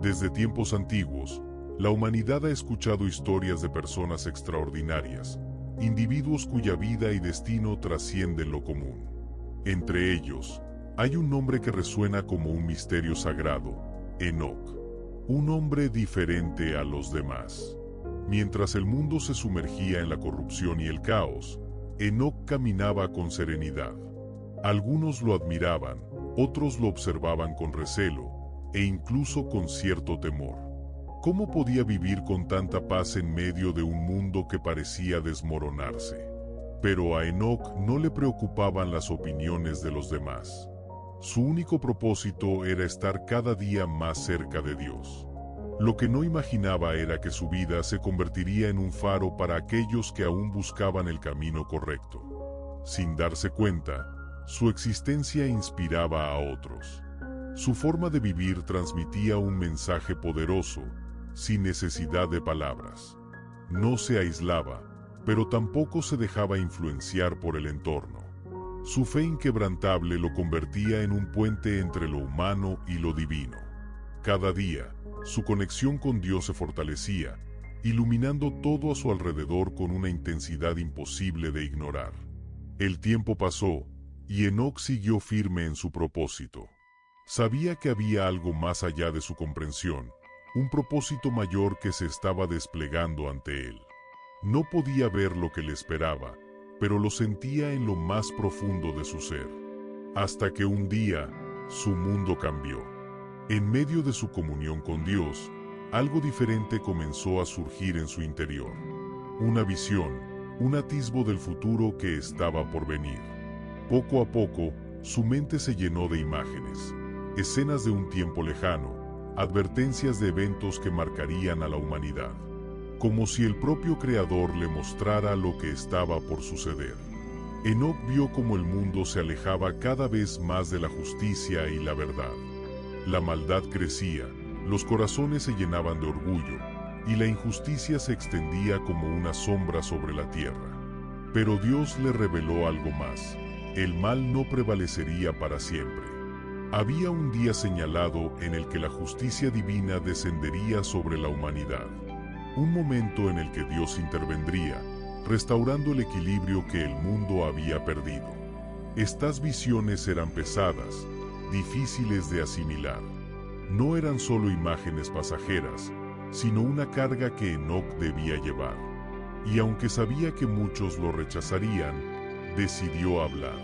Desde tiempos antiguos, la humanidad ha escuchado historias de personas extraordinarias, individuos cuya vida y destino trascienden lo común. Entre ellos, hay un nombre que resuena como un misterio sagrado: Enoc. Un hombre diferente a los demás. Mientras el mundo se sumergía en la corrupción y el caos, Enoc caminaba con serenidad. Algunos lo admiraban, otros lo observaban con recelo, e incluso con cierto temor. ¿Cómo podía vivir con tanta paz en medio de un mundo que parecía desmoronarse? Pero a Enoc no le preocupaban las opiniones de los demás. Su único propósito era estar cada día más cerca de Dios. Lo que no imaginaba era que su vida se convertiría en un faro para aquellos que aún buscaban el camino correcto. Sin darse cuenta, su existencia inspiraba a otros. Su forma de vivir transmitía un mensaje poderoso, sin necesidad de palabras. No se aislaba, pero tampoco se dejaba influenciar por el entorno. Su fe inquebrantable lo convertía en un puente entre lo humano y lo divino. Cada día, su conexión con Dios se fortalecía, iluminando todo a su alrededor con una intensidad imposible de ignorar. El tiempo pasó, y Enoc siguió firme en su propósito. Sabía que había algo más allá de su comprensión, un propósito mayor que se estaba desplegando ante él. No podía ver lo que le esperaba, pero lo sentía en lo más profundo de su ser. Hasta que un día, su mundo cambió. En medio de su comunión con Dios, algo diferente comenzó a surgir en su interior. Una visión, un atisbo del futuro que estaba por venir. Poco a poco, su mente se llenó de imágenes, escenas de un tiempo lejano, advertencias de eventos que marcarían a la humanidad. Como si el propio Creador le mostrara lo que estaba por suceder. Enoc vio cómo el mundo se alejaba cada vez más de la justicia y la verdad. La maldad crecía, los corazones se llenaban de orgullo, y la injusticia se extendía como una sombra sobre la tierra. Pero Dios le reveló algo más: el mal no prevalecería para siempre. Había un día señalado en el que la justicia divina descendería sobre la humanidad. Un momento en el que Dios intervendría, restaurando el equilibrio que el mundo había perdido. Estas visiones eran pesadas, difíciles de asimilar. No eran solo imágenes pasajeras, sino una carga que Enoc debía llevar. Y aunque sabía que muchos lo rechazarían, decidió hablar.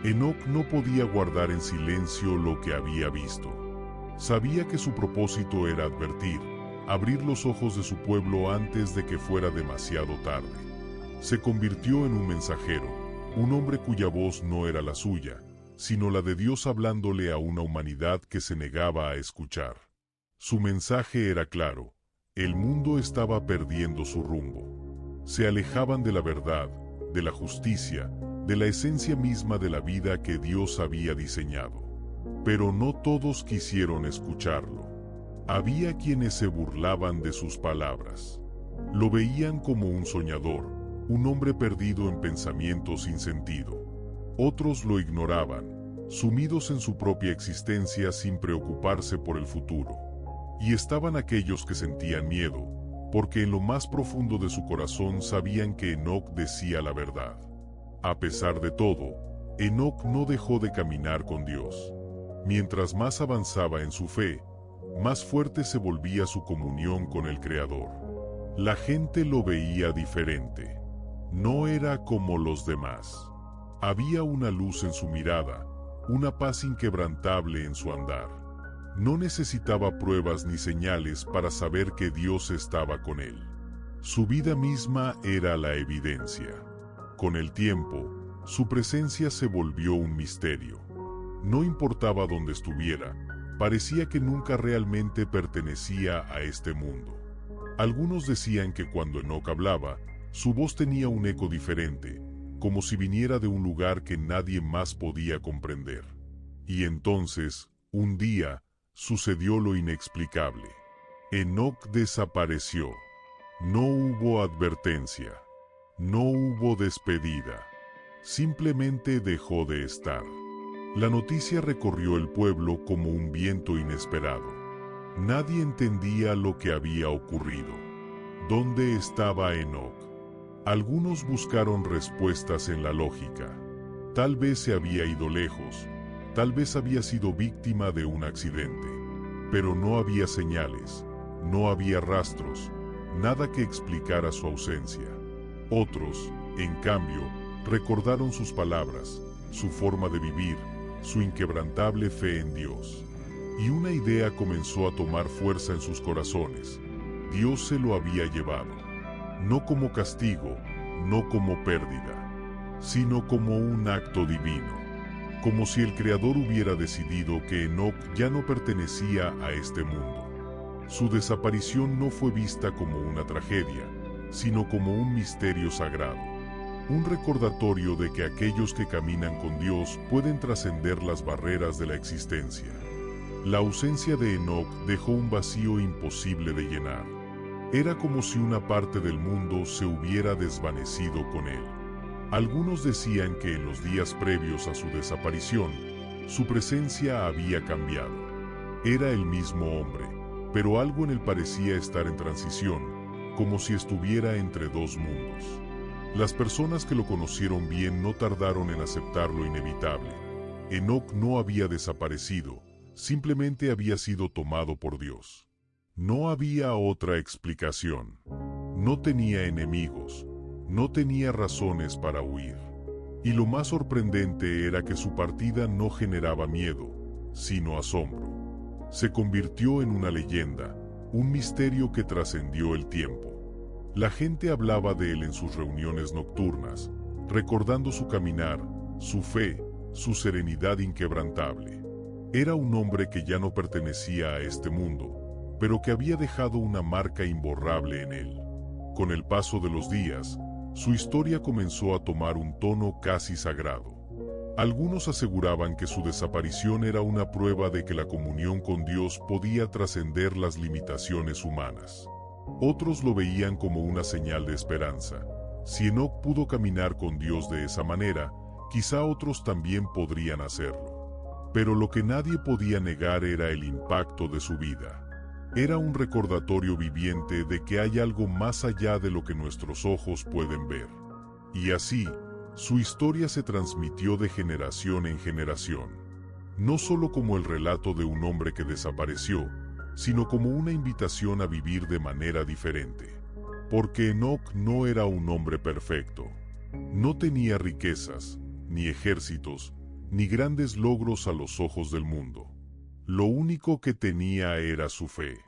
Enoc no podía guardar en silencio lo que había visto. Sabía que su propósito era advertir, abrir los ojos de su pueblo antes de que fuera demasiado tarde. Se convirtió en un mensajero, un hombre cuya voz no era la suya, sino la de Dios hablándole a una humanidad que se negaba a escuchar. Su mensaje era claro: el mundo estaba perdiendo su rumbo. Se alejaban de la verdad, de la justicia, de la esencia misma de la vida que Dios había diseñado. Pero no todos quisieron escucharlo. Había quienes se burlaban de sus palabras. Lo veían como un soñador, un hombre perdido en pensamientos sin sentido. Otros lo ignoraban, sumidos en su propia existencia sin preocuparse por el futuro. Y estaban aquellos que sentían miedo, porque en lo más profundo de su corazón sabían que Enoc decía la verdad. A pesar de todo, Enoc no dejó de caminar con Dios. Mientras más avanzaba en su fe, más fuerte se volvía su comunión con el Creador. La gente lo veía diferente. No era como los demás. Había una luz en su mirada, una paz inquebrantable en su andar. No necesitaba pruebas ni señales para saber que Dios estaba con él. Su vida misma era la evidencia. Con el tiempo, su presencia se volvió un misterio. No importaba dónde estuviera, parecía que nunca realmente pertenecía a este mundo. Algunos decían que cuando Enoc hablaba, su voz tenía un eco diferente, como si viniera de un lugar que nadie más podía comprender. Y entonces, un día, sucedió lo inexplicable. Enoc desapareció. No hubo advertencia. No hubo despedida. Simplemente dejó de estar. La noticia recorrió el pueblo como un viento inesperado. Nadie entendía lo que había ocurrido. ¿Dónde estaba Enoc? Algunos buscaron respuestas en la lógica. Tal vez se había ido lejos, tal vez había sido víctima de un accidente. Pero no había señales, no había rastros, nada que explicara su ausencia. Otros, en cambio, recordaron sus palabras, su forma de vivir, su inquebrantable fe en Dios. Y una idea comenzó a tomar fuerza en sus corazones. Dios se lo había llevado. No como castigo, no como pérdida, sino como un acto divino. Como si el Creador hubiera decidido que Enoc ya no pertenecía a este mundo. Su desaparición no fue vista como una tragedia, sino como un misterio sagrado. Un recordatorio de que aquellos que caminan con Dios pueden trascender las barreras de la existencia. La ausencia de Enoc dejó un vacío imposible de llenar. Era como si una parte del mundo se hubiera desvanecido con él. Algunos decían que en los días previos a su desaparición, su presencia había cambiado. Era el mismo hombre, pero algo en él parecía estar en transición, como si estuviera entre dos mundos. Las personas que lo conocieron bien no tardaron en aceptar lo inevitable. Enoc no había desaparecido, simplemente había sido tomado por Dios. No había otra explicación. No tenía enemigos, no tenía razones para huir. Y lo más sorprendente era que su partida no generaba miedo, sino asombro. Se convirtió en una leyenda, un misterio que trascendió el tiempo. La gente hablaba de él en sus reuniones nocturnas, recordando su caminar, su fe, su serenidad inquebrantable. Era un hombre que ya no pertenecía a este mundo, pero que había dejado una marca imborrable en él. Con el paso de los días, su historia comenzó a tomar un tono casi sagrado. Algunos aseguraban que su desaparición era una prueba de que la comunión con Dios podía trascender las limitaciones humanas. Otros lo veían como una señal de esperanza. Si Enoc pudo caminar con Dios de esa manera, quizá otros también podrían hacerlo. Pero lo que nadie podía negar era el impacto de su vida. Era un recordatorio viviente de que hay algo más allá de lo que nuestros ojos pueden ver. Y así, su historia se transmitió de generación en generación. No solo como el relato de un hombre que desapareció, sino como una invitación a vivir de manera diferente. Porque Enoc no era un hombre perfecto. No tenía riquezas, ni ejércitos, ni grandes logros a los ojos del mundo. Lo único que tenía era su fe.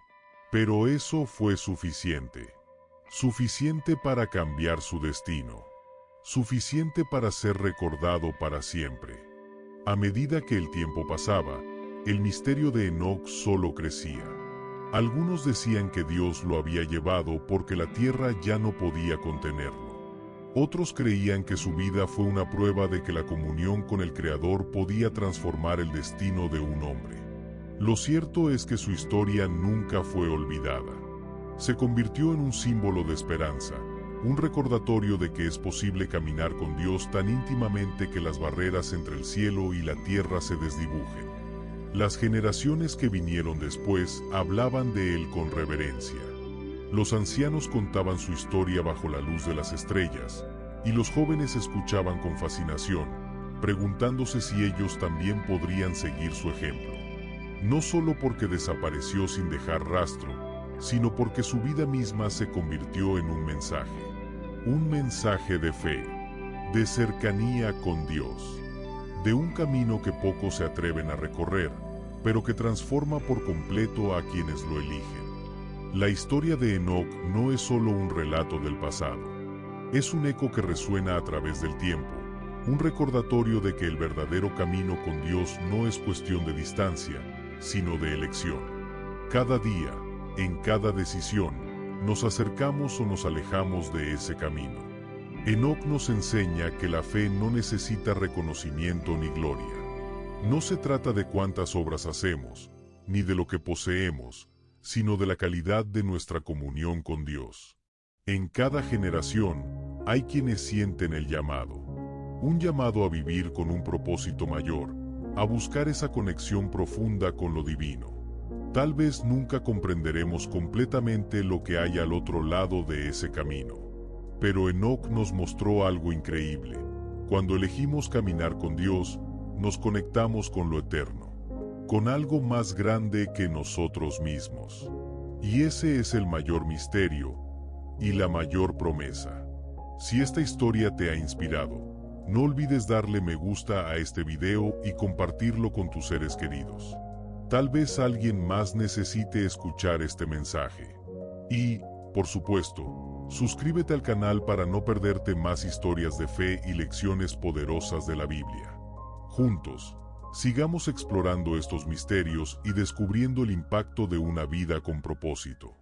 Pero eso fue suficiente. Suficiente para cambiar su destino. Suficiente para ser recordado para siempre. A medida que el tiempo pasaba, el misterio de Enoc solo crecía. Algunos decían que Dios lo había llevado porque la tierra ya no podía contenerlo. Otros creían que su vida fue una prueba de que la comunión con el Creador podía transformar el destino de un hombre. Lo cierto es que su historia nunca fue olvidada. Se convirtió en un símbolo de esperanza, un recordatorio de que es posible caminar con Dios tan íntimamente que las barreras entre el cielo y la tierra se desdibujen. Las generaciones que vinieron después hablaban de él con reverencia. Los ancianos contaban su historia bajo la luz de las estrellas, y los jóvenes escuchaban con fascinación, preguntándose si ellos también podrían seguir su ejemplo. No solo porque desapareció sin dejar rastro, sino porque su vida misma se convirtió en un mensaje de fe, de cercanía con Dios, de un camino que pocos se atreven a recorrer, pero que transforma por completo a quienes lo eligen. La historia de Enoc no es solo un relato del pasado, es un eco que resuena a través del tiempo, un recordatorio de que el verdadero camino con Dios no es cuestión de distancia, sino de elección. Cada día, en cada decisión, nos acercamos o nos alejamos de ese camino. Enoc nos enseña que la fe no necesita reconocimiento ni gloria. No se trata de cuántas obras hacemos, ni de lo que poseemos, sino de la calidad de nuestra comunión con Dios. En cada generación, hay quienes sienten el llamado. Un llamado a vivir con un propósito mayor, a buscar esa conexión profunda con lo divino. Tal vez nunca comprenderemos completamente lo que hay al otro lado de ese camino. Pero Enoc nos mostró algo increíble. Cuando elegimos caminar con Dios, nos conectamos con lo eterno, con algo más grande que nosotros mismos. Y ese es el mayor misterio y la mayor promesa. Si esta historia te ha inspirado, no olvides darle me gusta a este video y compartirlo con tus seres queridos. Tal vez alguien más necesite escuchar este mensaje. Y, por supuesto, suscríbete al canal para no perderte más historias de fe y lecciones poderosas de la Biblia. Juntos, sigamos explorando estos misterios y descubriendo el impacto de una vida con propósito.